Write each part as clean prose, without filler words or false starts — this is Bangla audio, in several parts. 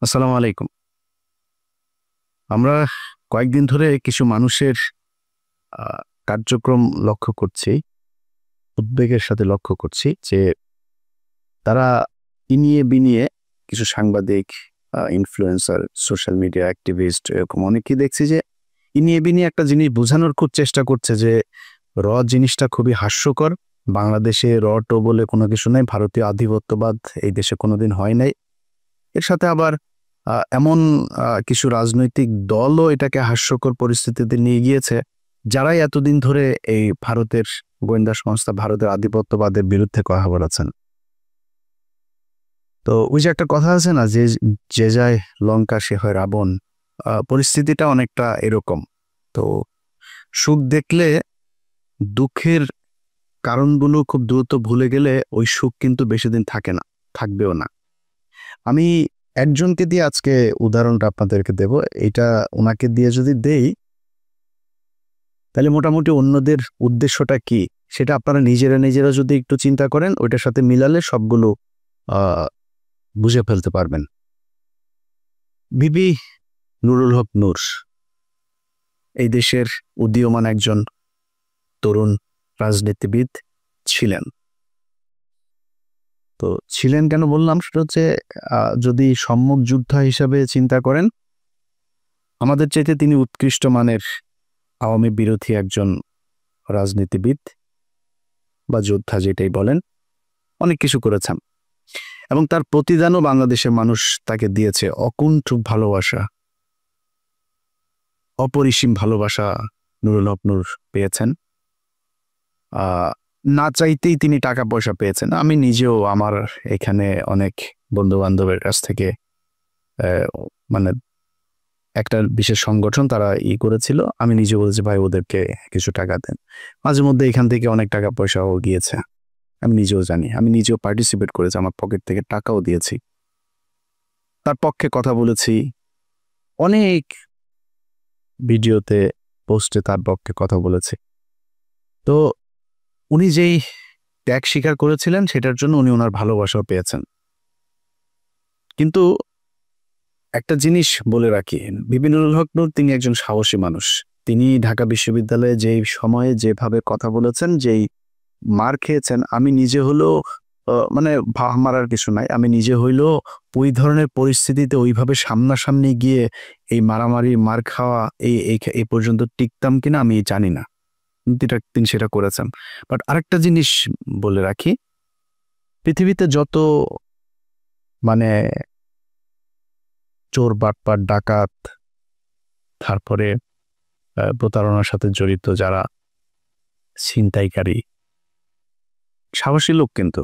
আসসালামু আলাইকুম। আমরা কয়েকদিন ধরে কিছু মানুষের আ কার্যক্রম লক্ষ্য করছি, উদ্বেগের সাথে লক্ষ্য করছি যে তারা ইনিয়ে বিনিয়ে কিছু সাংবাদিক, ইনফ্লুয়েন্সার, সোশ্যাল মিডিয়া অ্যাক্টিভিস্ট এরকম অনেকেই দেখছি যে ইনিয়ে বিনিয়ে একটা জিনিস বোঝানোর খুব চেষ্টা করছে যে জিনিসটা খুবই হাস্যকর। বাংলাদেশে টো বলে কোনো কিছু নাই। ভারতীয় আধিপত্যবাদ এই দেশে কোনোদিন হয় নাই। এর সাথে আবার এমন কিছু রাজনৈতিক দলও এটাকে হাস্যকর পরিস্থিতিতে নিয়ে গিয়েছে, যারাই এতদিন ধরে এই ভারতের গোয়েন্দা সংস্থা, ভারতের আধিপত্যবাদের বিরুদ্ধে কথা বলেছেন। তো ওই যে একটা কথা আছে না যে, যে যায় লঙ্কা সে হয় রাবণ। পরিস্থিতিটা অনেকটা এরকম। তো সুখ দেখলে দুঃখের কারণগুলো খুব দ্রুত ভুলে গেলে ওই সুখ কিন্তু বেশিদিন থাকে না, থাকবেও না। আমি একজনকে দিয়ে আজকে উদাহরণটা আপনাদেরকে দেব। এটা ওনাকে দিয়ে যদি দেই, তাহলে মোটামুটি অন্যদের উদ্দেশ্যটা কি সেটা আপনারা নিজেরা যদি একটু চিন্তা করেন, ওইটার সাথে মিলালে সবগুলো বুঝে ফেলতে পারবেন। বিবি নুরুল হক নূর এই দেশের উদীয়মান একজন তরুণ রাজনীতিবিদ ছিলেন। তো ছিলেন কেন বললাম, সেটা হচ্ছে যদি সম্মুখ যোদ্ধা হিসাবে চিন্তা করেন, আমাদের চাইতে তিনি উৎকৃষ্ট মানের আওয়ামী বিরোধী একজন রাজনীতিবিদ বা যোদ্ধা যেটাই বলেন, অনেক কিছু করেছেন এবং তার প্রতিদানও বাংলাদেশের মানুষ তাকে দিয়েছে। অকুণ্ঠ ভালোবাসা, অপরিসীম ভালোবাসা নুরুল হক নূর পেয়েছেন। না চাইতেই তিনি টাকা পয়সা পেয়েছেন। আমি নিজেও আমার এখানে অনেক বন্ধু বান্ধবের কাছ থেকে মানে একটা বিশেষ সংগঠন তারা করেছিল, আমি নিজে বলেছি ভাই ওদেরকে কিছু টাকা দেন। মাঝে মধ্যে এখান থেকে অনেক টাকা পয়সাও গিয়েছে, আমি নিজেও জানি। আমি নিজেও পার্টিসিপেট করেছি, আমার পকেট থেকে টাকাও দিয়েছি, তার পক্ষে কথা বলেছি, অনেক ভিডিওতে পোস্টে তার পক্ষে কথা বলেছি। তো উনি যেই ত্যাগ স্বীকার করেছিলেন সেটার জন্য উনি ওনার ভালোবাসাও পেয়েছেন। কিন্তু একটা জিনিস বলে রাখি, বিবি নুরুল হক নূর তিনি একজন সাহসী মানুষ। তিনি ঢাকা বিশ্ববিদ্যালয়ে যেই সময়ে যেভাবে কথা বলেছেন, যেই মার খেয়েছেন, আমি নিজে হলেও মানে ভাব মারার কিছু নাই, আমি নিজে হইলেও ওই ধরনের পরিস্থিতিতে ওইভাবে সামনাসামনি গিয়ে এই মারামারি মার খাওয়া এই পর্যন্ত টিকতাম কিনা আমি জানি না। তিনি সেটা করেছেন। বাট আরেকটা জিনিস বলে রাখি, পৃথিবীতে যত মানে চোর বাটপার ডাকাত, তারপরে প্রতারণার সাথে জড়িত যারা ছিনতাইকারী, সাহসী লোক কিন্তু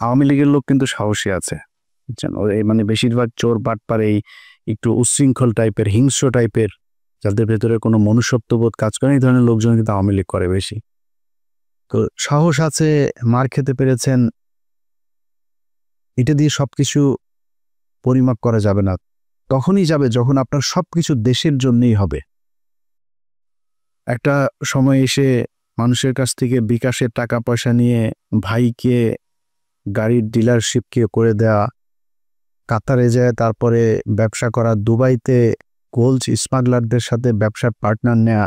আওয়ামী লীগের লোক কিন্তু সাহসী আছে, বুঝছেন? মানে বেশিরভাগ চোর বাটপার এই একটু উচ্ছৃঙ্খল টাইপের, হিংস্র টাইপের, যাদের ভেতরে কোনো মনুষ্যত্ববোধ কাজ করে, এই ধরনের লোকজন কিন্তু আওয়ামী লীগ করে বেশি। তো সাহস আছে, মার খেতে পেরেছেন, এটা দিয়ে সবকিছু পরিমাপ করা যাবে না। তখনই যাবে যখন আপনার সবকিছু দেশের জন্যই হবে। একটা সময় এসে মানুষের কাছ থেকে বিকাশের টাকা পয়সা নিয়ে ভাইকে গাড়ির ডিলারশিপকে করে দেয়া, কাতারে যায় তারপরে ব্যবসা করা, দুবাইতে গোল্ড স্মাগলারদের সাথে ব্যবসার পার্টনার নেয়া,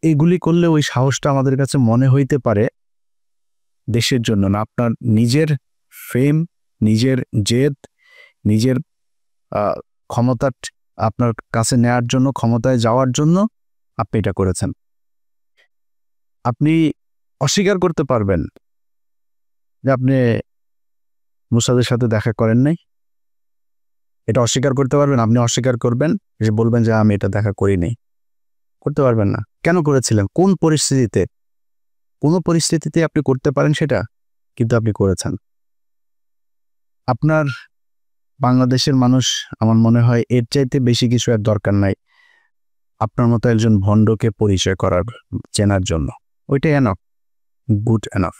এগুলি করলে ওই সাহসটা আমাদের কাছে মনে হইতে পারে দেশের জন্য না। আপনার নিজের ফেম, নিজের জেদ, নিজের ক্ষমতা আপনার কাছে নেয়ার জন্য, ক্ষমতায় যাওয়ার জন্য আপনি এটা করেছেন। আপনি অস্বীকার করতে পারবেন যে আপনি মুসাদের সাথে দেখা করেন নাই, এটা অস্বীকার করতে পারবেন। আপনি অস্বীকার করবেন, যে বলবেন যে আমি এটা দেখা করি নাই, করতে পারবেন না। কেন করেছিলেন, কোন পরিস্থিতিতে? কোনো পরিস্থিতিতে আপনি করতে পারেন সেটা, কিন্তু আপনি করেছেন। আপনার বাংলাদেশের মানুষ, আমার মনে হয় এর চাইতে বেশি কিছু আর দরকার নাই আপনার মতো একজন ভণ্ডকে পরিচয় করার, চেনার জন্য। ওইটাই এনাফ, গুড এনাফ।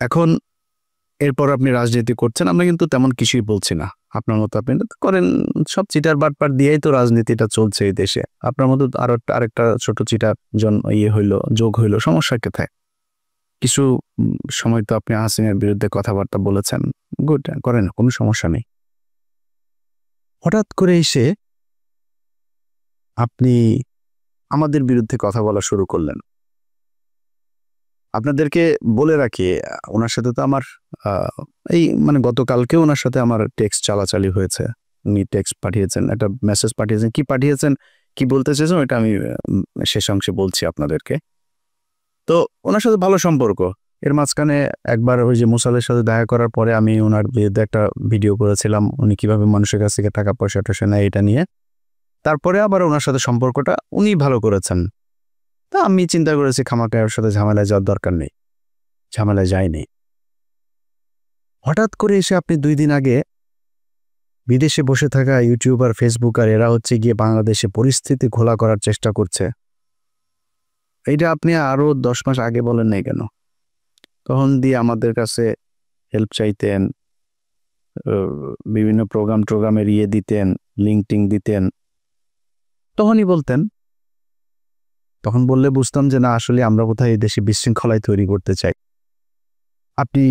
এখন এরপর আপনি রাজনীতি করছেন, আমরা কিন্তু তেমন কিছুই বলছি না। আপনার মতো আপনি করেন, সব চিটার বাটপার দিয়েই তো রাজনীতিটা চলছে এই দেশে। আপনার মতো আরেকটা ছোট চিটার যোগ হইলো, সমস্যা কোথায়? কিছু সময় তো আপনি হাসিনার বিরুদ্ধে কথাবার্তা বলেছেন, গুড, করেন, কোনো সমস্যা নেই। হঠাৎ করে এসে আপনি আমাদের বিরুদ্ধে কথা বলা শুরু করলেন। আপনাদেরকে বলে রাখি, ওনার সাথে তো আমার এই মানে গতকালকে ওনার সাথে আমার টেক্সট চালাচালি হয়েছে। উনি টেক্সট পাঠিয়েছেন, একটা মেসেজ পাঠিয়েছেন, কি পাঠিয়েছেন, কি বলতে চেয়েছেন ওইটা আমি শেষ অংশে বলছি আপনাদেরকে। তো ওনার সাথে ভালো সম্পর্ক। এর মাঝখানে একবার ওই যে মুসালের সাথে দেখা করার পরে আমি ওনার বিরুদ্ধে একটা ভিডিও করেছিলাম, উনি কিভাবে মানুষের কাছ থেকে টাকা পয়সা টয়সা নেয় এটা নিয়ে। তারপরে আবার ওনার সাথে সম্পর্কটা উনি ভালো করেছেন। তা আমি চিন্তা করেছি খামাখা ওর সাথে ঝামেলায় যাওয়ার দরকার নেই, ঝামেলায় যায়নি। হঠাৎ করে এসে আপনি 2 দিন আগে বিদেশে বসে থাকা ইউটিউবার, ফেসবুকার এরা হচ্ছে গিয়ে বাংলাদেশে পরিস্থিতি ঘোলা করার চেষ্টা করছে, এইটা আপনি আরো 10 মাস আগে বলেন নাই কেন? তখন দিয়ে আমাদের কাছে হেল্প চাইতেন, বিভিন্ন প্রোগ্রামের দিতেন, লিঙ্কটিং দিতেন, তখনই বলতেন। তখন বললে বুঝতাম যে না, আসলে আমরা কোথায় এই দেশে বিশৃঙ্খলায় তৈরি করতে চাই। আপনি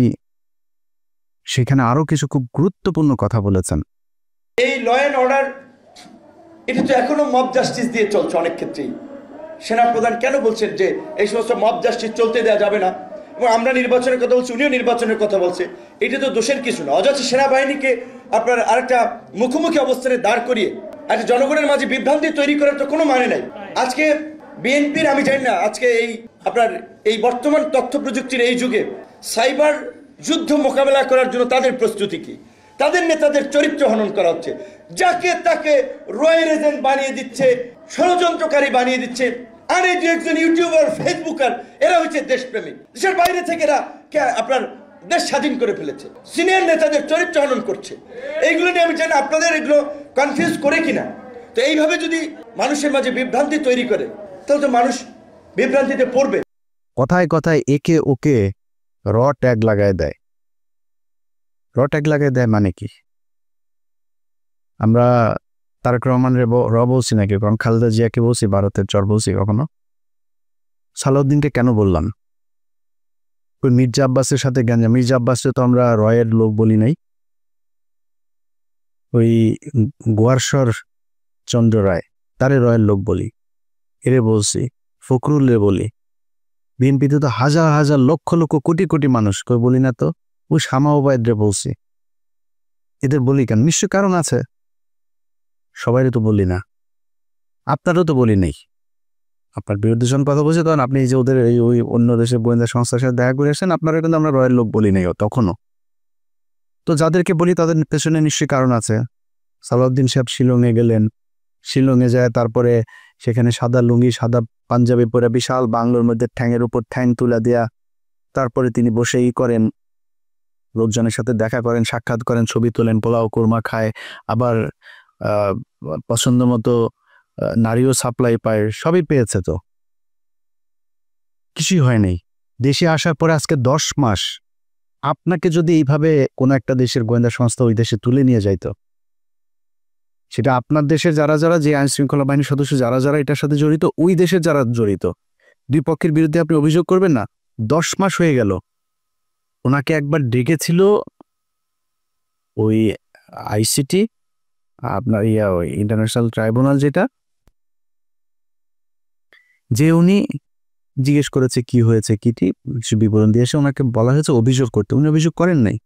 সেখানে আরো কিছু খুব গুরুত্বপূর্ণ কথা বলেছেন। এই ল অ্যান্ড অর্ডার এটা তো এখনো মব জাস্টিস দিয়ে চলছে অনেক ক্ষেত্রেই। সেনাপ্রধান কেন বলছেন যে এই সমস্ত মব জাস্টিস চলতে দেওয়া যাবে না, এবং আমরা নির্বাচনের কথা বলছি, উনিও নির্বাচনের কথা বলছে, এটা তো দোষের কিছু না। অযথা সেনাবাহিনীকে আপনার আরেকটা মুখোমুখি অবস্থানে দাঁড় করিয়ে একটা জনগণের মাঝে বিভ্রান্তি তৈরি করার তো কোনো মানে নাই। আজকে বিএনপির, আমি জানি না আজকে এই বর্তমান তথ্য প্রযুক্তির এই যুগে সাইবার যুদ্ধ মোকাবেলা করার জন্য তাদের প্রস্তুতি কি? তাদের নেতাদের চরিত্র হনন করা হচ্ছে, যাকে তাকে রয়ের এজেন্ট বানিয়ে দিচ্ছে, ষড়যন্ত্রকারী বানিয়ে দিচ্ছে। আর এই যে একজন ইউটিউবার, ফেসবুকার, এরা হচ্ছে দেশপ্রেমিক, দেশের বাইরে থেকে এরা আপনার দেশ স্বাধীন করে ফেলেছে, সিনিয়র নেতাদের চরিত্র হনন করছে। এইগুলো নিয়ে আমি জানি আপনাদের এগুলো কনফিউজ করে কিনা। তো এইভাবে যদি মানুষের মাঝে বিভ্রান্তি তৈরি করে, তাহলে তো মানুষ বিভ্রান্তিতে পড়বে। কথায় কথায় একে ওকে র ট্যাগ লাগায় দেয়। র ট্যাগ লাগায় দেয় মানে কি? আমরা তারেক রহমানের র বলছি নাকি, কারণ খালেদা জিয়াকে বলছি, ভারতের চর বলছি কখনো? সালাউদ্দিনকে কেন বললাম? ওই মির্জা আব্বাসের সাথে গাঞ্জা, মির্জা আব্বাসে তো আমরা রয়ের লোক বলি নাই। ওই গোয়ারশর চন্দ্র রায়, তারে রয়ের লোক বলি, এরে বলছি, ফখরুল্লে বলি। বিএনপিতে তো হাজার হাজার লক্ষ লক্ষ কোটি কোটি মানুষ, কই বলি না তো? ওই শামা ওবায়দরে বলছি। এদের বলি কেন? নিশ্চয় কারণ আছে। সবাইরে তো বলি না, আপনারও তো বলি নেই। আপনার বিরুদ্ধে যখন কথা বলছে তখন আপনি যে ওদের ওই অন্য দেশের গোয়েন্দা সংস্থার সাথে দেখা করে আসেন, আপনারা কিন্তু আমরা রয়ের লোক বলি নাই তখনও। তো যাদেরকে বলি তাদের পেছনে নিশ্চয়ই কারণ আছে। সালাউদ্দিন সাহেব শিলংয়ে গেলেন, শিলংয়ে যায় তারপরে সেখানে সাদা লুঙ্গি, সাদা পাঞ্জাবি পরে বিশাল বাংলোর মধ্যে ঠ্যাংয়ের উপর ঠ্যাং তুলে দেয়া, তারপরে তিনি বসেই করেন, লোকজনের সাথে দেখা করেন, সাক্ষাৎ করেন, ছবি তোলেন, পোলাও কোরমা খায়, আবার পছন্দ মতো নারীও সাপ্লাই পায়, সবই পেয়েছে। তো কিছুই হয়নি। দেশে আসার পরে আজকে 10 মাস আপনাকে যদি এইভাবে কোনো একটা দেশের গোয়েন্দা সংস্থা ওই দেশে তুলে নিয়ে যাইতো, সেটা আপনার দেশের যারা যারা, যে আইন শৃঙ্খলা বাহিনীর সদস্য যারা যারা এটার সাথে জড়িত, ওই দেশের যারা জড়িত, দুই পক্ষের বিরুদ্ধে আপনি অভিযোগ করবেন না? 10 মাস হয়ে গেল। ওনাকে একবার ডেকেছিল ওই আইসিটি, আপনার ওই ইন্টারন্যাশনাল ট্রাইব্যুনাল, যেটা, যে উনি জিজ্ঞেস করেছে কি হয়েছে, কিছু বিবরণ দিয়ে এসে ওনাকে বলা হয়েছে অভিযোগ করতে। উনি অভিযোগ করেন নাই।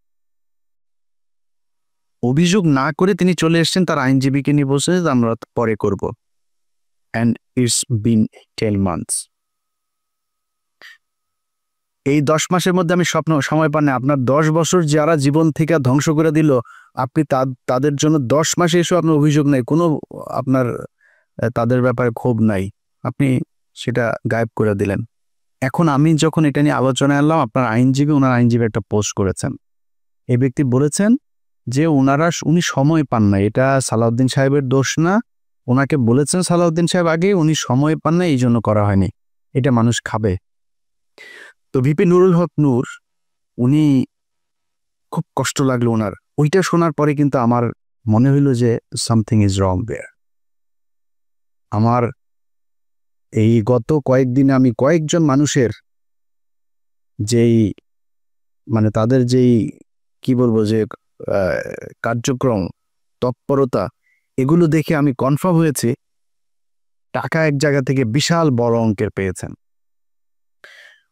অভিযোগ না করে তিনি চলে এসেছেন, তার আইনজীবীকে নিয়ে বসে আমরা পরে করব। And it's been 10 months. এই 10 মাসের মধ্যে আমি সময় পান না। আপনার 10 বছর যারা জীবন থেকে ধ্বংস করে দিল, আপনি তাদের জন্য 10 মাসে এসে আপনার অভিযোগ নাই, কোনো আপনার তাদের ব্যাপারে ক্ষোভ নাই, আপনি সেটা গায়েব করে দিলেন। এখন আমি যখন এটা নিয়ে আলোচনায় আনলাম, আপনার ওনার আইনজীবী একটা পোস্ট করেছেন। এই ব্যক্তি বলেছেন যে উনি সময় পান না, এটা সালাউদ্দিন সাহেবের দোষ না। ওনাকে বলেছেন সালাউদ্দিন সাহেব আগে, উনি সময় পান না, এই জন্য করা হয়নি। এটা মানুষ খাবে। তো ভিপি নুরুল হক নূর, উনি খুব কষ্ট লাগলো ওনার। ওইটা শোনার পরে কিন্তু আমার মনে হইল যে সামথিং ইজ রং দেয়ার। আমার এই গত কয়েকদিনে আমি কয়েকজন মানুষের যেই মানে তাদের যেই কি বলবো যে কার্যক্রম, তৎপরতা, এগুলো দেখে আমি কনফার্ম হয়েছি টাকা এক জায়গা থেকে বিশাল বড় অঙ্কের পেয়েছেন।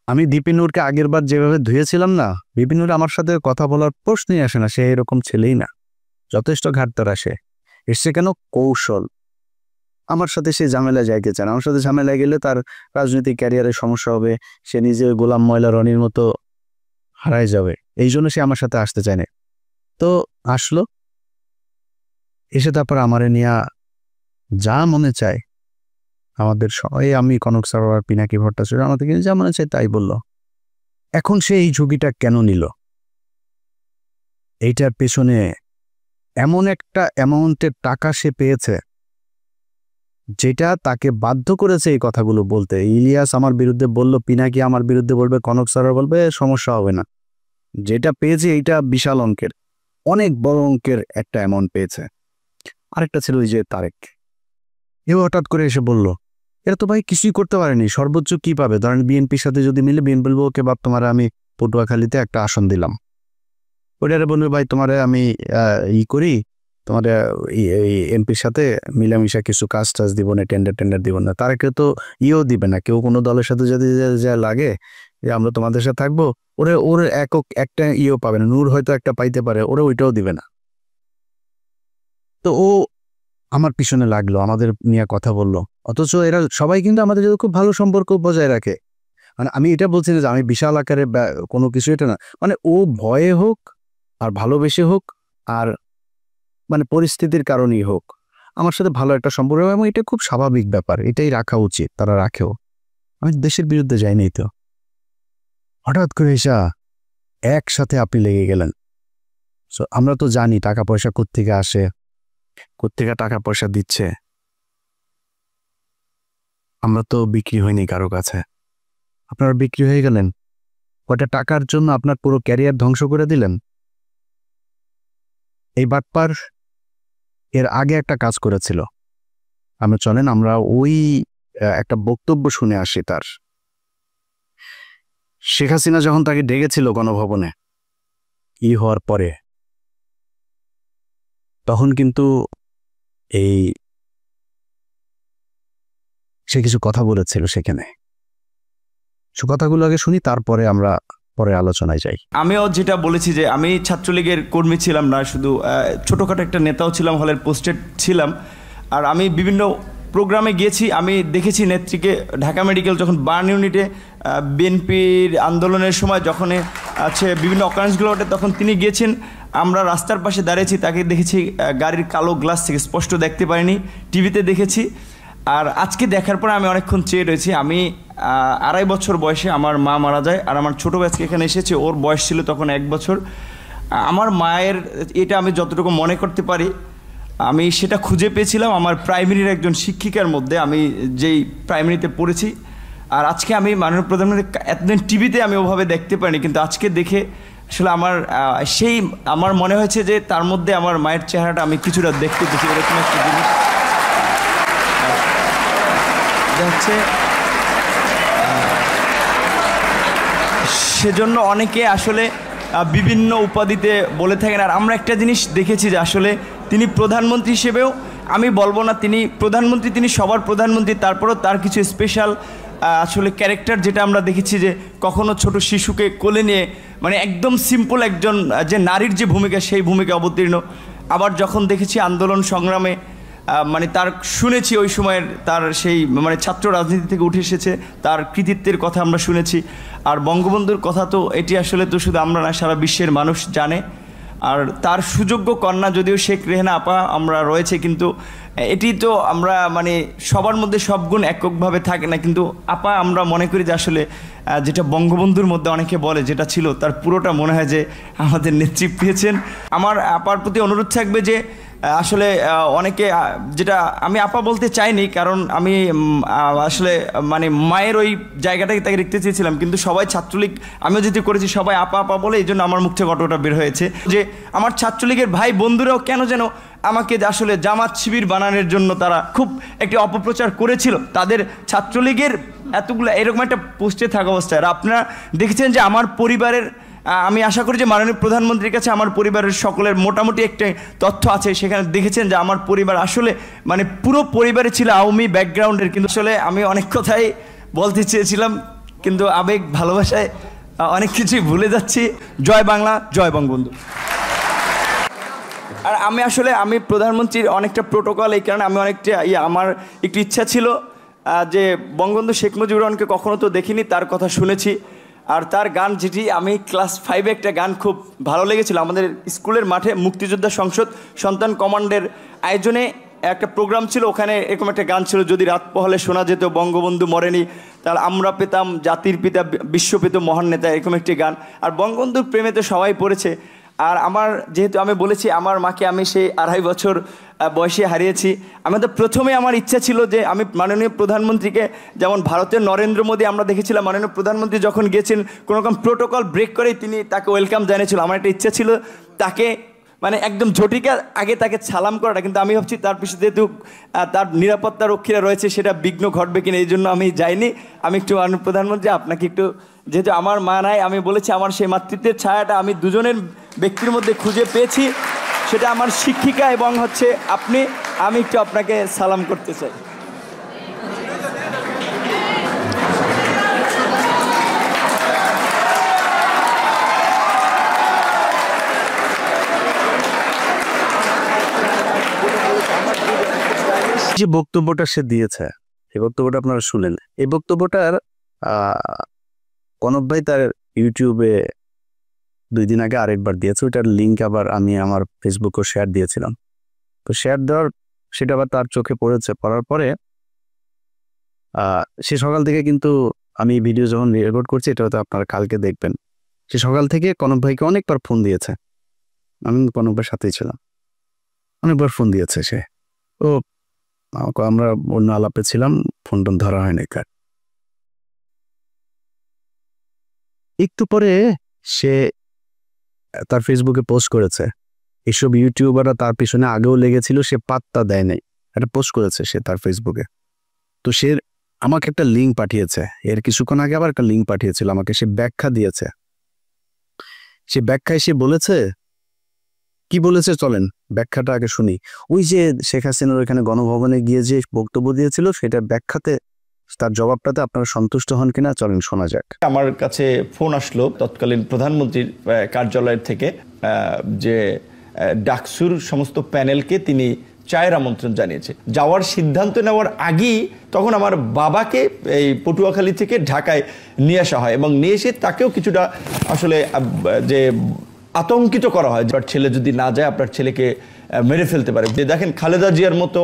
আমি দীপিনুরকে আগের বার যেভাবে ধুয়েছিলাম না, দীপিনুর আমার সাথে কথা বলার প্রশ্নই আসে না, সে এরকম ছেলেই না, যথেষ্ট ঘাটতার আসে। এসছে কেন? কৌশল। আমার সাথে সে ঝামেলায় যাইতে চায় না, আমার সাথে ঝামেলায় গেলে তার রাজনৈতিক ক্যারিয়ারের সমস্যা হবে, সে নিজে ওই গোলাম ময়লা রনির মতো হারায় যাবে, এই জন্য সে আমার সাথে আসতে চায় না। তো আসলো, এসে তারপর আমারে নিয়া যা মনে চায় আমাদের সবাই, আমি কনক সরোয়ার, পিনাকি ভট্টাচার্য, আমাদেরকে যা মনে চায় তাই বলল। এখন সে এই ঝুঁকিটা কেন নিল? এইটার পেছনে এমন একটা অ্যামাউন্টের টাকা সে পেয়েছে যেটা তাকে বাধ্য করেছে এই কথাগুলো বলতে। ইলিয়াস আমার বিরুদ্ধে বলল, পিনাকি আমার বিরুদ্ধে বলবে, কনক সরোয়ার বলবে, সমস্যা হবে না। যেটা পেয়েছে এইটা বিশাল অঙ্কের, অনেক বড় অঙ্কের একটা অ্যামাউন্ট পেয়েছে। আরেকটা ছিল ওই যে তারেক, এও হঠাৎ করে এসে বলল, এরা তো ভাই কিছুই করতে পারেনি, সর্বোচ্চ কি পাবে? ধরেন বিএনপির সাথে যদি মিলে, বিএনপি বলবো ওকে বাপ তোমার আমি পটুয়াখালীতে একটা আসন দিলাম, ওইটারে বলবে ভাই তোমারে আমি করি, তোমার এমপির সাথে মিলামিশা কিছু কাজ টাজ দিব না, টেন্ডার দিব না। তারেকে তো দিবে না, কেউ কোনো দলের সাথে যদি যা লাগে যে আমরা তোমাদের সাথে থাকবো, ওর একক একটা পাবে না। নূর হয়তো একটা পাইতে পারে, ওরা ওইটাও দিবে না। তো ও আমার পিছনে লাগলো, আমাদের নিয়ে কথা বললো, অথচ এরা সবাই কিন্তু আমাদের সাথে খুব ভালো সম্পর্ক বজায় রাখে। মানে আমি এটা বলছি না যে আমি বিশাল আকারে কোনো কিছু, এটা না, মানে ও ভয়ে হোক আর ভালোবেসে হোক আর মানে পরিস্থিতির কারণেই হোক, আমার সাথে ভালো একটা সম্পর্ক, এবং এটা খুব স্বাভাবিক ব্যাপার, এটাই রাখা উচিত, তারা রাখেও। আমি দেশের বিরুদ্ধে যাইনি। তো হঠাৎ করে এসা একসাথে আপনি লেগে গেলেন। সো আমরা তো জানি টাকা পয়সা কোত্থেকে আসে, কোত্থেকে টাকা পয়সা দিচ্ছে। আমরা তো বিক্রি হয়নি কারো কাছে, আপনারা বিক্রি হয়ে গেলেন। কয়টা টাকার জন্য আপনার পুরো ক্যারিয়ার ধ্বংস করে দিলেন। এই বাটপার এর আগে একটা কাজ করেছিল, আমরা চলেন আমরা ওই একটা বক্তব্য শুনে আসি তার। শেখ হাসিনা যখন তাকে ডেকেছিল গণভবনে হওয়ার পরে, তখন কিন্তু সে কিছু কথা বলেছিল সেখানে। সে কথাগুলো আগে শুনি, তারপরে আমরা পরে আলোচনায় যাই। আমিও যেটা বলেছি যে আমি ছাত্রলীগের কর্মী ছিলাম না, শুধু ছোটোখাটো একটা নেতাও ছিলাম, হলের পোস্টেড ছিলাম। আর আমি বিভিন্ন প্রোগ্রামে গিয়েছি, আমি দেখেছি নেত্রীকে ঢাকা মেডিকেল যখন বার্ন ইউনিটে বিএনপির আন্দোলনের সময় যখন আছে বিভিন্ন অকারেন্সগুলো ওঠে, তখন তিনি গিয়েছেন, আমরা রাস্তার পাশে দাঁড়িয়েছি, তাকে দেখেছি গাড়ির কালো গ্লাস থেকে, স্পষ্ট দেখতে পারিনি, টিভিতে দেখেছি। আর আজকে দেখার পর আমি অনেকক্ষণ চেয়ে রয়েছি। আমি 2.5 বছর বয়সে আমার মা মারা যায়, আর আমার ছোটো ভাইকে এখানে এসেছে, ওর বয়স ছিল তখন 1 বছর। আমার মায়ের এটা আমি যতটুকু মনে করতে পারি, আমি সেটা খুঁজে পেয়েছিলাম আমার প্রাইমারির একজন শিক্ষিকার মধ্যে, আমি যেই প্রাইমারিতে পড়েছি। আর আজকে আমি মাননীয় প্রধানমন্ত্রী এতদিন টিভিতে আমি ওভাবে দেখতে পারিনি, কিন্তু আজকে দেখে আসলে আমার মনে হয়েছে যে তার মধ্যে আমার মায়ের চেহারাটা আমি কিছুটা দেখতে পেয়েছি, এরকম একটা জিনিস হচ্ছে। সেজন্য অনেকে আসলে বিভিন্ন উপাধিতে বলে থাকেন। আর আমরা একটা জিনিস দেখেছি যে আসলে তিনি প্রধানমন্ত্রী হিসেবেও, আমি বলবো না তিনি প্রধানমন্ত্রী, তিনি সবার প্রধানমন্ত্রী, তারপরেও তার কিছু স্পেশাল আসলে ক্যারেক্টার যেটা আমরা দেখেছি, যে কখনো ছোট শিশুকে কোলে নিয়ে, মানে একদম সিম্পল একজন যে নারীর যে ভূমিকা, সেই ভূমিকা অবতীর্ণ। আবার যখন দেখেছি আন্দোলন সংগ্রামে, মানে তার শুনেছি ওই সময়ের তার সেই মানে ছাত্র রাজনীতি থেকে উঠে এসেছে, তার কৃতিত্বের কথা আমরা শুনেছি। আর বঙ্গবন্ধুর কথা তো এটি আসলে তো শুধু আমরা না, সারা বিশ্বের মানুষ জানে। আর তার সুযোগ্য কন্যা যদিও শেখ রেহেনা আপা আমরা রয়েছে, কিন্তু এটি তো আমরা মানে সবার মধ্যে সব গুণ এককভাবে থাকে না, কিন্তু আপা আমরা মনে করি যে আসলে যেটা বঙ্গবন্ধুর মধ্যে অনেকে বলে যেটা ছিল, তার পুরোটা মনে হয় যে আমাদের নেত্রী পেয়েছেন। আমার আপার প্রতি অনুরোধ থাকবে যে আসলে অনেকে যেটা আমি আপা বলতে চাইনি, কারণ আমি আসলে মানে মায়ের ওই জায়গাটাকে তাকে দেখতে চেয়েছিলাম, কিন্তু সবাই ছাত্রলীগ, আমিও যেটি করেছি সবাই আপা আপা বলে, এই জন্য আমার মুখ থেকে ঘটনাটা বের হয়েছে যে আমার ছাত্রলীগের ভাই বন্ধুরাও কেন যেন আমাকে আসলে জামাত শিবির বানানোর জন্য তারা খুব একটি অপপ্রচার করেছিল তাদের ছাত্রলীগের এতগুলো এরকম একটা পোস্টে থাকা অবস্থায়। আর আপনারা দেখেছেন যে আমার পরিবারের, আমি আশা করি যে মাননীয় প্রধানমন্ত্রীর কাছে আমার পরিবারের সকলের মোটামুটি একটা তথ্য আছে, সেখানে দেখেছেন যে আমার পরিবার আসলে মানে পুরো পরিবারে ছিল আওয়ামী ব্যাকগ্রাউন্ডের। কিন্তু আসলে আমি অনেক কথাই বলতে চেয়েছিলাম, কিন্তু আবেগ ভালোবাসায় অনেক কিছুই ভুলে যাচ্ছি। জয় বাংলা, জয় বঙ্গবন্ধু। আর আমি প্রধানমন্ত্রীর অনেকটা প্রোটোকল, এই কারণে আমি অনেকটা আমার একটু ইচ্ছা ছিল যে বঙ্গবন্ধু শেখ মুজিবুর রহমানকে কখনো তো দেখিনি, তার কথা শুনেছি। আর তার গান যেটি আমি ক্লাস 5-এ একটা গান খুব ভালো লেগেছিল, আমাদের স্কুলের মাঠে মুক্তিযোদ্ধা সংসদ সন্তান কমান্ডের আয়োজনে একটা প্রোগ্রাম ছিল, ওখানে এরকম একটা গান ছিল, যদি রাত পোহালে শোনা যেত বঙ্গবন্ধু মরেনি, তাহলে আমরা পেতাম জাতির পিতা বিশ্বপিত মহান নেতা, এরকম একটি গান। আর বঙ্গবন্ধুর প্রেমে তো সবাই পড়েছে। আর আমার যেহেতু আমি বলেছি আমার মাকে আমি সেই 2.5 বছর বয়সে হারিয়েছি, আমি তো প্রথমে আমার ইচ্ছা ছিল যে আমি মাননীয় প্রধানমন্ত্রীকে, যেমন ভারতের নরেন্দ্র মোদী আমরা দেখেছিলাম মাননীয় প্রধানমন্ত্রী যখন গিয়েছেন কোনো রকম প্রোটোকল ব্রেক করেই তিনি তাকে ওয়েলকাম জানিয়েছিল, আমার একটা ইচ্ছা ছিল তাকে মানে একদম ঝটিকা আগে তাকে সালাম করাটা। কিন্তু আমি ভাবছি তার পিছনে যেহেতু তার নিরাপত্তা রক্ষীরা রয়েছে সেটা বিঘ্ন ঘটবে কিনা, এই জন্য আমি যাইনি। আমি একটু মাননীয় প্রধানমন্ত্রী আপনাকে একটু, যেহেতু আমার মা নাই, আমি বলেছি আমার সেই মাতৃত্বের ছায়াটা আমি দুজনের ব্যক্তির মধ্যে খুঁজে পেয়েছি, সেটা আমার শিক্ষিকা এবং হচ্ছে আপনি, আমি একটু আপনাকে সালাম করতে চাই। যে বক্তব্যটা সে দিয়েছে, এই বক্তব্যটা আপনারা শুনলেন। এই বক্তব্যটার কনক ভাই তার ইউটিউবে 2 দিন আগে আরেকবার দিয়েছে, ওইটার লিঙ্ক আবার আমি আমার ফেসবুকেও শেয়ার দিয়েছিলাম। তো শেয়ার দেওয়ার সেটা আবার তার চোখে পড়েছে, পড়ার পরে সে সকাল থেকে, কিন্তু আমি ভিডিও যখন রেকর্ড করছি এটা হয়তো আপনারা কালকে দেখবেন, সে সকাল থেকে কনক ভাইকে অনেকবার ফোন দিয়েছে। আমি কনক ভাইয়ের সাথেই ছিলাম, অনেকবার ফোন দিয়েছে সে। ও আমরা অন্য আলাপে ছিলাম, ফোন টোন ধরা হয়নি কার। একটু পরে সে তার ফেসবুকে পোস্ট করেছে, এসব ইউটিউবাররা তার পিছনে আগেও লেগেছিল, সে পাত্তা দেয় নাই, একটা পোস্ট করেছে সে তার ফেসবুকে। তো সে আমাকে একটা লিঙ্ক পাঠিয়েছে, এর কিছুক্ষণ আগে আবার একটা লিঙ্ক পাঠিয়েছিল আমাকে, সে ব্যাখ্যা দিয়েছে। সে ব্যাখ্যায় সে বলেছে, কি বলেছে চলেন ব্যাখ্যাটা আগে শুনি। ওই যে শেখ হাসিনার ওইখানে গণভবনে গিয়ে যে বক্তব্য দিয়েছিল সেটা ব্যাখ্যাতে, তার জবাবটাতে আপনারা সন্তুষ্ট হন কিনা চলেন শোনা যাক। আমার কাছে ফোন আসলো তৎকালীন প্রধানমন্ত্রীর কার্যালয়ের থেকে, যে ডাকসুর সমস্ত প্যানেলকে তিনি চায়ের আমন্ত্রণ জানিয়েছে। যাওয়ার সিদ্ধান্ত নেওয়ার আগেই তখন আমার বাবাকে এই পটুয়াখালী থেকে ঢাকায় নিয়ে আসা হয়, এবং নিয়ে এসে তাকেও কিছুটা আসলে যে আতঙ্কিত করা হয়, আপনার ছেলে যদি না যায় আপনার ছেলেকে মেরে ফেলতে পারে। যে দেখেন খালেদা জিয়ার মতো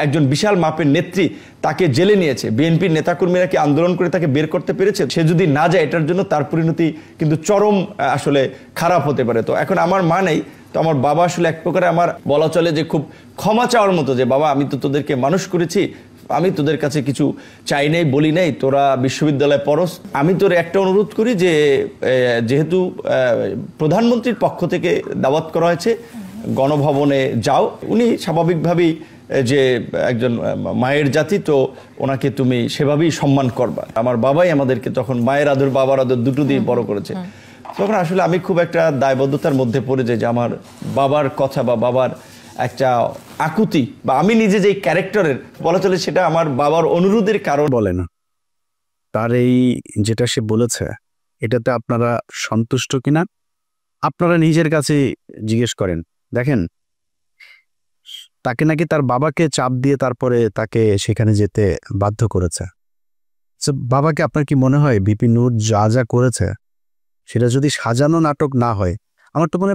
একজন বিশাল মাপের নেত্রী, তাকে জেলে নিয়েছে, বিএনপির নেতাকর্মীরা কি আন্দোলন করে তাকে বের করতে পেরেছে? সে যদি না যায় এটার জন্য তার পরিণতি কিন্তু চরম আসলে খারাপ হতে পারে। তো এখন আমার মা নেই, তো আমার বাবা আসলে এক প্রকারে আমার বলা চলে যে খুব ক্ষমা চাওয়ার মতো, যে বাবা আমি তো তোদেরকে মানুষ করেছি, আমি তোদের কাছে কিছু চাই নাই, বলি নাই, তোরা বিশ্ববিদ্যালয়ে পড়স, আমি তোর একটা অনুরোধ করি যে যেহেতু প্রধানমন্ত্রীর পক্ষ থেকে দাওয়াত করা হয়েছে গণভবনে যাও। উনি স্বাভাবিকভাবেই যে একজন মায়ের জাতি, তো ওনাকে তুমি সেভাবেই সম্মান করবা। আমার বাবাই আমাদেরকে তখন মায়ের আদর বাবার আদর দুটো দিয়ে বড় করেছে। তখন আসলে আমি খুব একটা দায়বদ্ধতার মধ্যে পড়ে যাই যে আমার বাবার কথা বা বাবার একটা আকুতি বা আমি নিজে যে ক্যারেক্টারের বলা চলে সেটা আমার বাবার অনুরোধের কারণ। বলে না তার এই যেটা সে বলেছে এটাতে আপনারা সন্তুষ্ট কিনা আপনারা নিজের কাছে জিজ্ঞেস করেন। দেখেন তাকে নাকি তার বাবাকে চাপ দিয়ে তারপরে তাকে সেখানে যেতে বাধ্য করেছে। বাবাকে আপনার কি মনে হয় ভিপি নূর যা যা করেছে সেটা যদি সাজানো নাটক না হয়, আমার তো মনে